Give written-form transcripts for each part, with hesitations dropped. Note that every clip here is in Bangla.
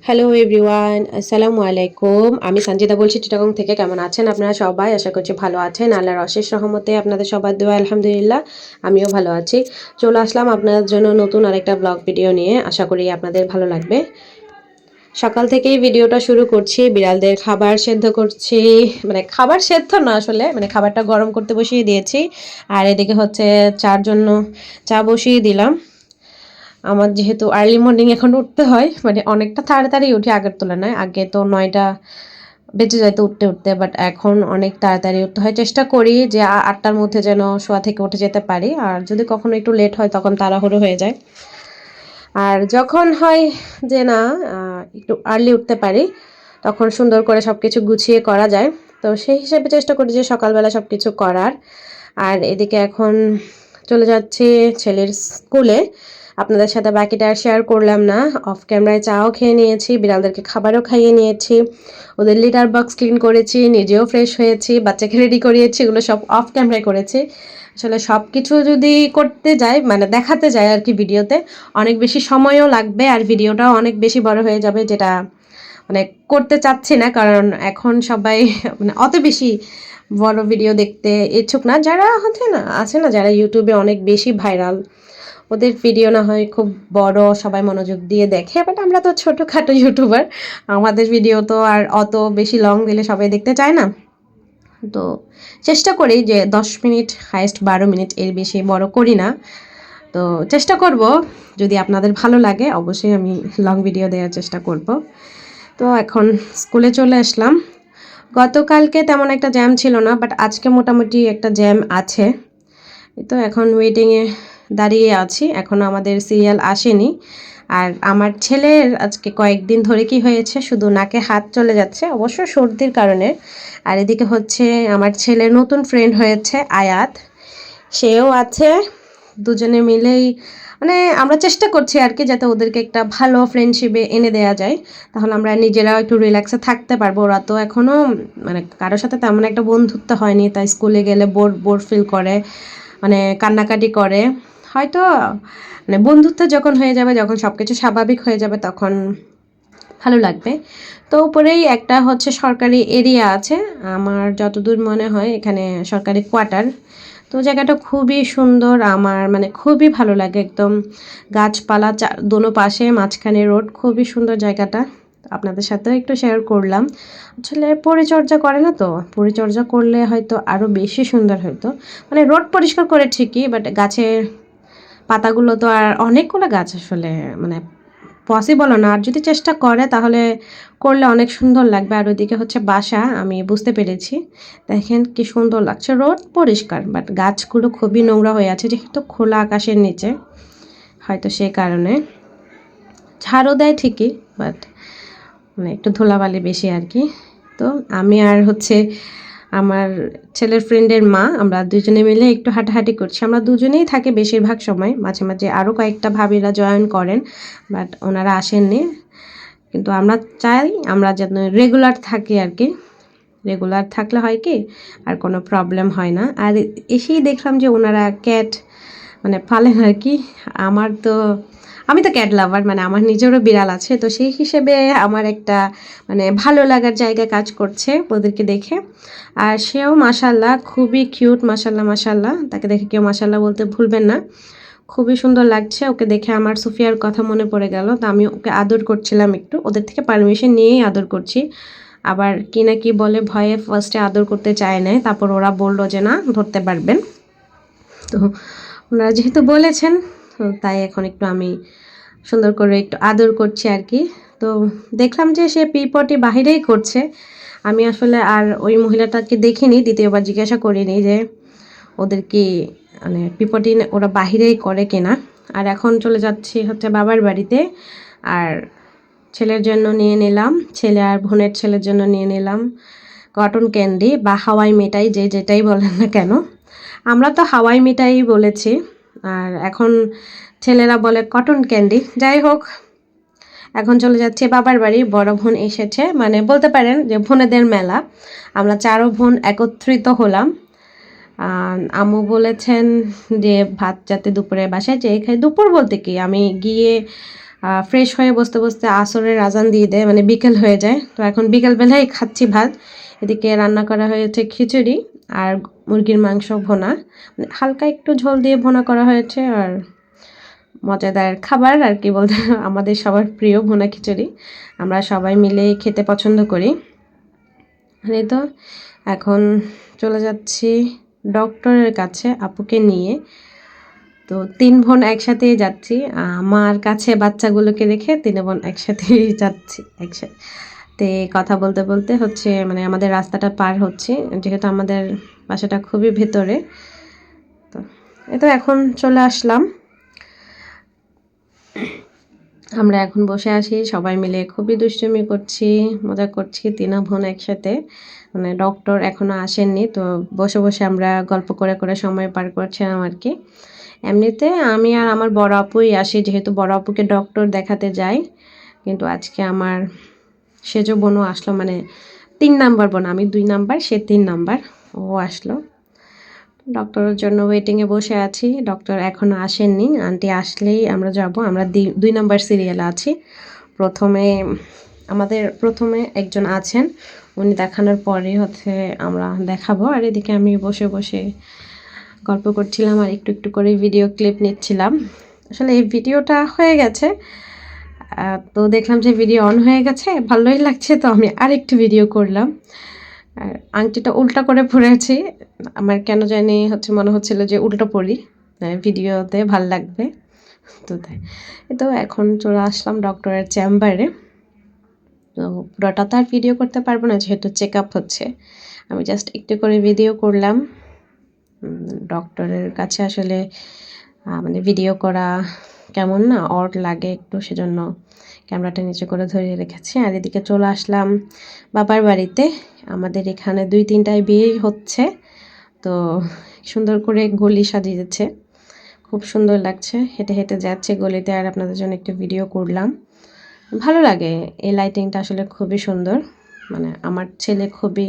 হ্যালো এভরিওয়ান, আসসালামু আলাইকুম। আমি সঞ্জিতা বলছি চিটাগং থেকে। কেমন আছেন আপনারা সবাই? আশা করছি ভালো আছেন। আল্লাহর অশেষ রহমতে আপনাদের সবার দোয়া আলহামদুলিল্লাহ আমিও ভালো আছি। চলে আসলাম আপনাদের জন্য নতুন আরেকটা ব্লগ ভিডিও নিয়ে। আশা করি আপনাদের ভালো লাগবে। সকাল থেকেই ভিডিওটা শুরু করছি, বিড়ালদের খাবার সেদ্ধ করছি। মানে খাবার সেদ্ধ না, আসলে মানে খাবারটা গরম করতে বসিয়ে দিয়েছি। আর এদিকে হচ্ছে চার জন্য চা বসিয়ে দিলাম। আমার যেহেতু আর্লি মর্নিং এখন উঠতে হয়, মানে অনেকটা তাড়াতাড়ি উঠি আগের তুলনায়। আগে তো 9টা বেজে যেত উঠতে উঠতে, বাট এখন অনেক তাড়াতাড়ি উঠতে হয়। চেষ্টা করি যে 8টার মধ্যে যেন শোয়া থেকে উঠে যেতে পারি, আর যদি কখনো একটু লেট হয় তখন তাড়াহুড়ো হয়ে যায়। আর যখন হয় যে না একটু আর্লি উঠতে পারি, তখন সুন্দর করে সব কিছু গুছিয়ে করা যায়। তো সেই হিসেবে চেষ্টা করি যে সকালবেলা সব কিছু করার। আর এদিকে এখন চলে যাচ্ছি ছেলের স্কুলে। আপনাদের সাথে বাকিটা আর শেয়ার করলাম না। অফ ক্যামেরায় চাও খেয়ে নিয়েছি, বিড়ালদেরকে খাবারও খাইয়ে নিয়েছি, ওদের লিটার বক্স ক্লিন করেছি, নিজেও ফ্রেশ হয়েছি, বাচ্চাকে রেডি করিয়েছি। এগুলো সব অফ ক্যামেরায় করেছি। আসলে সব কিছু যদি করতে যাই, মানে দেখাতে যাই আর কি, ভিডিওতে অনেক বেশি সময়ও লাগবে আর ভিডিওটাও অনেক বেশি বড় হয়ে যাবে, যেটা মানে করতে চাচ্ছি না। কারণ এখন সবাই মানে অত বেশি বড় ভিডিও দেখতে ইচ্ছুক না। যারা হচ্ছে না আছে না, যারা ইউটিউবে অনেক বেশি ভাইরাল, ওদের ভিডিও না হয় খুব বড়, সবাই মনোযোগ দিয়ে দেখে। বাট আমরা তো ছোটোখাটো ইউটিউবার, আমাদের ভিডিও তো আর অত বেশি লং দিলে সবাই দেখতে চায় না। তো চেষ্টা করি যে 10 মিনিট, হাইয়েস্ট 12 মিনিট, এর বেশি বড় করি না। তো চেষ্টা করব, যদি আপনাদের ভালো লাগে অবশ্যই আমি লং ভিডিও দেওয়ার চেষ্টা করব। তো এখন স্কুলে চলে আসলাম। গতকালকে তেমন একটা জ্যাম ছিল না, বাট আজকে মোটামুটি একটা জ্যাম আছে। তো এখন ওয়েটিংয়ে দাঁড়িয়ে আছি, এখনও আমাদের সিরিয়াল আসেনি। আর আমার ছেলের আজকে কয়েকদিন ধরে কি হয়েছে, শুধু নাকে হাত চলে যাচ্ছে, অবশ্য সর্দির কারণে। আর এদিকে হচ্ছে আমার ছেলের নতুন ফ্রেন্ড হয়েছে আয়াত, সেও আছে। দুজনে মিলেই মানে আমরা চেষ্টা করছি আর কি, যাতে ওদেরকে একটা ভালো ফ্রেন্ডশিপে এনে দেওয়া যায়, তাহলে আমরা নিজেরাও একটু রিল্যাক্সে থাকতে পারবো। ওরা তো এখনও মানে কারোর সাথে তেমন একটা বন্ধুত্ব হয়নি, তাই স্কুলে গেলে বোর বোর ফিল করে, মানে কান্নাকাটি করে। হয়তো মানে বন্ধুত্ব যখন হয়ে যাবে, যখন সব কিছু স্বাভাবিক হয়ে যাবে, তখন ভালো লাগবে। তো উপরেই একটা হচ্ছে সরকারি এরিয়া আছে, আমার যতদূর মনে হয় এখানে সরকারি কোয়ার্টার। তো জায়গাটা খুবই সুন্দর, আমার মানে খুবই ভালো লাগে। একদম গাছপালা দোনো পাশে, মাঝখানে রোড, খুবই সুন্দর জায়গাটা। আপনাদের সাথেও একটু শেয়ার করলাম। আসলে পরিচর্যা করে না, তো পরিচর্যা করলে হয়তো আরও বেশি সুন্দর হতো। মানে রোড পরিষ্কার করে ঠিকই, বাট গাছের পাতাগুলো তো, আর অনেকগুলো গাছ আসলে মানে পসিবলও না। আর যদি চেষ্টা করে তাহলে করলে অনেক সুন্দর লাগবে। আর ওইদিকে হচ্ছে বাসা, আমি বুঝতে পেরেছি। দেখেন কি সুন্দর লাগছে, রোড পরিষ্কার, বাট গাছগুলো খুবই নোংরা হয়ে আছে, যেহেতু খোলা আকাশের নিচে, হয়তো সেই কারণে। ঝাড়ও দেয় ঠিকই, বাট মানে একটু ধুলাবালি বেশি আর কি। তো আমি আর হচ্ছে আমার ছেলের ফ্রেন্ডের মা, আমরা দুজনে মিলে একটু হাঁটাহাঁটি করছি। আমরা দুজনেই থাকি বেশিরভাগ সময়, মাঝে মাঝে আরও কয়েকটা ভাবিরা জয়েন করেন, বাট ওনারা আসেননি। কিন্তু আমরা চাই আমরা যেন রেগুলার থাকি আর কি। রেগুলার থাকলে হয় কি, আর কোনো প্রবলেম হয় না। আর এসেই দেখলাম যে ওনারা ক্যাট মানে পালেন আর কি। আমি তো ক্যাট লাভার, মানে আমার নিজেরও বিড়াল আছে, তো সেই হিসেবে আমার একটা মানে ভালো লাগার জায়গা কাজ করছে ওদেরকে দেখে। আর সেও মাশাল্লাহ খুবই কিউট, মাশাল্লাহ মাশাল্লাহ, তাকে দেখে কেউ মাশাল্লাহ বলতে ভুলবেন না। খুবই সুন্দর লাগছে ওকে দেখে। আমার সুফিয়ার কথা মনে পড়ে গেল, তো আমি ওকে আদর করছিলাম একটু, ওদের থেকে পারমিশন নিয়েই আদর করছি। আবার কি না কি বলে ভয়ে ফার্স্টে আদর করতে চায় না, তারপর ওরা বললো যে না ধরতে পারবেন। তো ওনারা যেহেতু বলেছেন, তো তাই এখন একটু আমি সুন্দর করে একটু আদর করছি আর কি। তো দেখলাম যে সে পিপটি বাহিরেই করছে। আমি আসলে আর ওই মহিলাটাকে দেখিনি, দ্বিতীয়বার জিজ্ঞাসা করিনি যে ওদের কি মানে পিপটি ওরা বাহিরেই করে কিনা। আর এখন চলে যাচ্ছি হচ্ছে বাবার বাড়িতে। আর ছেলের জন্য নিয়ে নিলাম, ছেলে আর বোনের ছেলের জন্য নিয়ে নিলাম কটন ক্যান্ডি বা হাওয়াই মিঠাই, যেটাই বলেন না কেন। আমরা তো হাওয়াই মিঠাই বলেছি, আর এখন ছেলেরা বলে কটন ক্যান্ডি। যাই হোক, এখন চলে যাচ্ছে বাবার বাড়ি। বড় বোন এসেছে, মানে বলতে পারেন যে বোনেদের মেলা। আমরা চারো বোন একত্রিত হলাম। আম্মু বলেছেন যে ভাত যাতে দুপুরে বাসায় যেয়ে খাই। দুপুর বলতে কি, আমি গিয়ে ফ্রেশ হয়ে বসতে বসতে আসরের আজান দিয়ে দেয়, মানে বিকেল হয়ে যায়। তো এখন বিকেলবেলায় খাচ্ছি ভাত। এদিকে রান্না করা হয়েছে খিচুড়ি আর মুরগির মাংস ভোনা, মানে হালকা একটু ঝোল দিয়ে ভোনা করা হয়েছে। আর মজাদার খাবার আর কি বলতে, আমাদের সবার প্রিয় ভুনা খিচুড়ি, আমরা সবাই মিলে খেতে পছন্দ করি। এই তো এখন চলে যাচ্ছি ডক্টরের কাছে আপুকে নিয়ে। তো 3 বোন একসাথেই যাচ্ছি, আমার কাছে বাচ্চাগুলোকে রেখে 3 বোন একসাথেই যাচ্ছি একসাথে। কথা বলতে বলতে হচ্ছে মানে আমাদের রাস্তাটা পার হচ্ছে, যেহেতু আমাদের বাসাটা খুবই ভেতরে। তো এই তো এখন চলে আসলাম। আমরা এখন বসে আছি সবাই মিলে, খুবই দুষ্টুমি করছি, মজা করছি 3 বোন একসাথে। মানে ডক্টর এখনো আসেননি, তো বসে বসে আমরা গল্প করে করে সময় পার করছিলাম আর কি। এমনিতে আমি আর আমার বড় আপুই আসি, যেহেতু বড় আপুকে ডক্টর দেখাতে যাই। কিন্তু আজকে আমার সেজ বোনও আসলো, মানে 3 নাম্বার বোন, আমি 2 নাম্বার, সে 3 নাম্বার, ও আসলো। ডক্টরের জন্য ওয়েটিংয়ে বসে আছি, ডক্টর এখনও আসেননি। আন্টি আসলেই আমরা যাব। আমরা 2 নাম্বার সিরিয়ালে আছি। প্রথমে একজন আছেন, উনি দেখানোর পরে হচ্ছে আমরা দেখাবো। আর এদিকে আমি বসে বসে গল্প করছিলাম আর একটু একটু করে ভিডিও ক্লিপ নিচ্ছিলাম। আসলে এই ভিডিওটা হয়ে গেছে, তো দেখলাম যে ভিডিও অন হয়ে গেছে, ভালোই লাগছে, তো আমি আরেকটু ভিডিও করলাম। আর আংটিটা উল্টা করে পরেছি, আমার কেন জানি মনে হচ্ছিল যে উল্টো পরি, ভিডিওতে ভাল লাগবে। তো তাই তো এখন চলে আসলাম ডক্টরের চেম্বারে। তো পুরোটা তো আর ভিডিও করতে পারবো না, যেহেতু চেক আপ হচ্ছে। আমি জাস্ট একটু করে ভিডিও করলাম। ডক্টরের কাছে আসলে মানে ভিডিও করা কেমন না অড লাগে একটু, সেজন্য ক্যামেরাটা নিচে করে ধরিয়ে রেখেছি। আর এদিকে চলে আসলাম বাবার বাড়িতে। আমাদের এখানে 2-3টায় বিয়ে হচ্ছে, তো সুন্দর করে গলি সাজিয়েছে, খুব সুন্দর লাগছে। হেঁটে হেঁটে যাচ্ছে গলিতে, আর আপনাদের জন্য একটু ভিডিও করলাম। ভালো লাগে, এই লাইটিংটা আসলে খুবই সুন্দর। মানে আমার ছেলে খুবই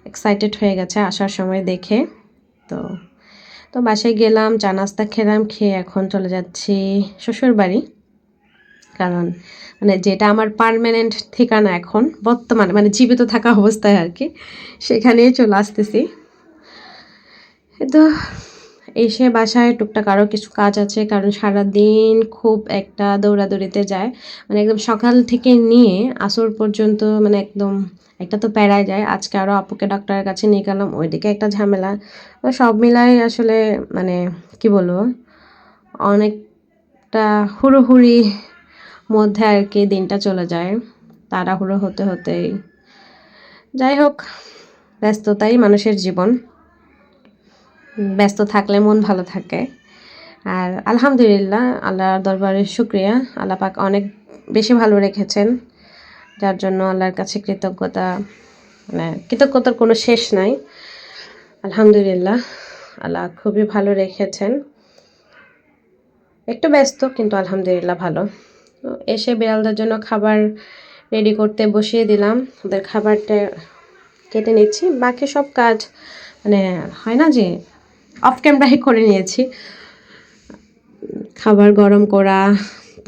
এক্সাইটেড হয়ে গেছে আসার সময় দেখে। তো তো বাসায় গেলাম, চা নাস্তা খেলাম, খেয়ে এখন চলে যাচ্ছি শ্বশুর বাড়ি। কারণ মানে যেটা আমার পার্মানেন্ট ঠিকানা এখন বর্তমানে, মানে জীবিত থাকা অবস্থায় আর কি, সেখানেই চলে আসতেছি। তো এসে বাসায় টুকটাক আরও কিছু কাজ আছে, কারণ সারাদিন খুব একটা দৌড়াদৌড়িতে যায়। মানে একদম সকাল থেকে নিয়ে আসর পর্যন্ত, মানে একদম একটা তো প্যারায় যায়। আজকে আরও আপুকে ডক্টরের কাছে নিয়ে গেলাম, ওইদিকে একটা ঝামেলা। তো সব মিলাই আসলে মানে কি বলবো, অনেকটা হুড়োহুড়ি মধ্যে আর কি দিনটা চলে যায়, তাড়াহুড়ো হতে হতেই। যাই হোক, ব্যস্ততাই মানুষের জীবন, ব্যস্ত থাকলে মন ভালো থাকে। আর আলহামদুলিল্লাহ, আল্লাহর দরবারে শুক্রিয়া, আল্লাহ পাক অনেক বেশি ভালো রেখেছেন, যার জন্য আল্লাহর কাছে কৃতজ্ঞতা, মানে কৃতজ্ঞতার কোনো শেষ নাই। আলহামদুলিল্লাহ, আল্লাহ খুবই ভালো রেখেছেন। একটু ব্যস্ত, কিন্তু আলহামদুলিল্লাহ ভালো। তো এসে বিড়ালদের জন্য খাবার রেডি করতে বসিয়ে দিলাম, ওদের খাবারটা কেটে নিচ্ছি। বাকি সব কাজ মানে হয় না যে অফ ক্যামেরায় করে নিয়েছি, খাবার গরম করা,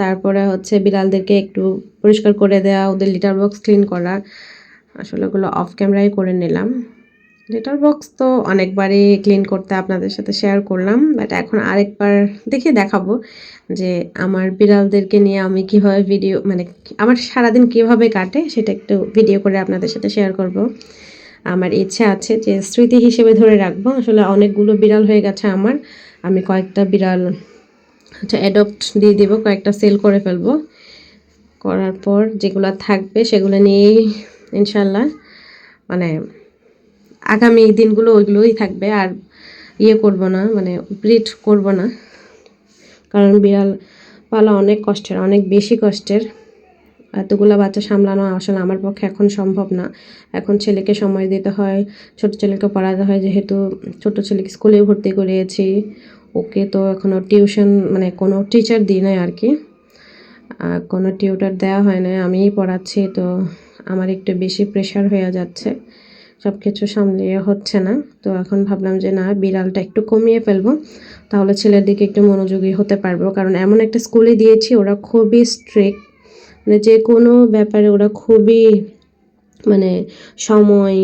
তারপরে বিড়ালদেরকে একটু পরিষ্কার করে দেওয়া, ওদের লিটার বক্স ক্লিন করা, আসলে ওগুলো অফ ক্যামেরায় করে নিলাম। লিটার বক্স তো অনেকবারই ক্লিন করতে আপনাদের সাথে শেয়ার করলাম, বাট এখন আরেকবার দেখাবো যে আমার বিড়ালদেরকে নিয়ে আমি কীভাবে ভিডিও, মানে আমার সারাদিন কীভাবে কাটে সেটা একটু ভিডিও করে আপনাদের সাথে শেয়ার করব। আমার ইচ্ছে আছে যে স্মৃতি হিসেবে ধরে রাখবো। আসলে অনেকগুলো বিড়াল হয়ে গেছে আমার, আমি কয়েকটা বিড়াল অ্যাডপ্ট দিয়ে দিব, কয়েকটা সেল করে ফেলবো। করার পর যেগুলো থাকবে সেগুলো নিয়েই ইনশাল্লাহ মানে আগামী দিনগুলো ওইগুলোই থাকবে। আর করব না, মানে ব্রিড করব না, কারণ বিড়াল পালা অনেক কষ্টের, অনেক বেশি কষ্টের। এতগুলো বাচ্চা সামলানো আসলে আমার পক্ষে এখন সম্ভব না। এখন ছেলেকে সময় দিতে হয়, ছোট ছেলেকে পড়াতে হয়, যেহেতু ছোট ছেলেকে স্কুলে ভর্তি করিয়েছি। ওকে তো এখনও টিউশন, মানে কোনো টিচার দিই নাই আর কি, কোনো টিউটার দেওয়া হয় না, আমিই পড়াচ্ছি। তো আমার একটু বেশি প্রেশার হয়ে যাচ্ছে, সব কিছু সামলিয়ে হচ্ছে না। তো এখন ভাবলাম যে না, বিড়ালটা একটু কমিয়ে ফেলবো, তাহলে ছেলের দিকে একটু মনোযোগী হতে পারবো। কারণ এমন একটা স্কুলে দিয়েছি, ওরা খুবই স্ট্রিক্ট, মানে যে কোনো ব্যাপারে ওরা খুবই মানে সময়,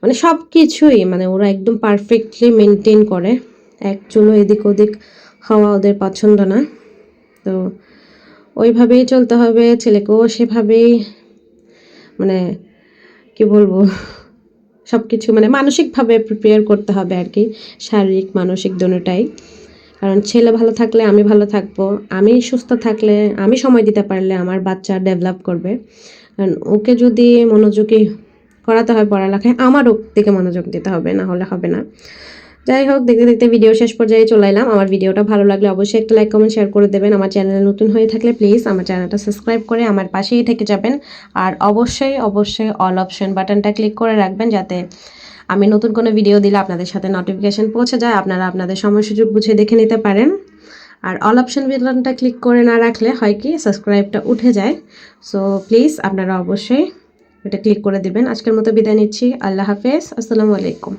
মানে সব কিছুই মানে ওরা একদম পারফেক্টলি মেনটেন করে। এক চুলো এদিক ওদিক হওয়া ওদের পছন্দ না। তো ওইভাবেই চলতে হবে, ছেলেকেও সেভাবেই মানে কি বলবো, সব কিছু মানে মানসিকভাবে প্রিপেয়ার করতে হবে আর কি, শারীরিক মানসিক দোনোটাই। কারণ ছেলে ভালো থাকলে আমি ভালো থাকবো, আমি সুস্থ থাকলে, আমি সময় দিতে পারলে আমার বাচ্চা ডেভেলপ করবে। কারণ ওকে যদি মনোযোগী করাতে হয় পড়ালেখায়, আমার ওর দিকে মনোযোগ দিতে হবে, না হলে হবে না। যাই হোক, দেখতে দেখতে ভিডিও শেষ পর্যায়ে চলে এলাম। আমার ভিডিওটা ভালো লাগলে অবশ্যই একটা লাইক কমেন্ট শেয়ার করে দেবেন। আমার চ্যানেলে নতুন হয়ে থাকলে প্লিজ আমার চ্যানেলটা সাবস্ক্রাইব করে আমার পাশেই থেকে যাবেন। আর অবশ্যই অবশ্যই অল অপশন বাটনটা ক্লিক করে রাখবেন, যাতে আমি নতুন কোনো ভিডিও দিলে আপনাদের সাথে নোটিফিকেশন পৌঁছে যায়, আপনারা আপনাদের সময় সুযোগ বুঝে দেখে নিতে পারেন। আর অল অপশন বাটনটা ক্লিক করে না রাখলে হয় কি, সাবস্ক্রাইবটা উঠে যায়। সো প্লিজ আপনারা অবশ্যই এটা ক্লিক করে দিবেন। আজকের মতো বিদায় নিচ্ছি। আল্লাহ হাফেজ, আসসালামু আলাইকুম।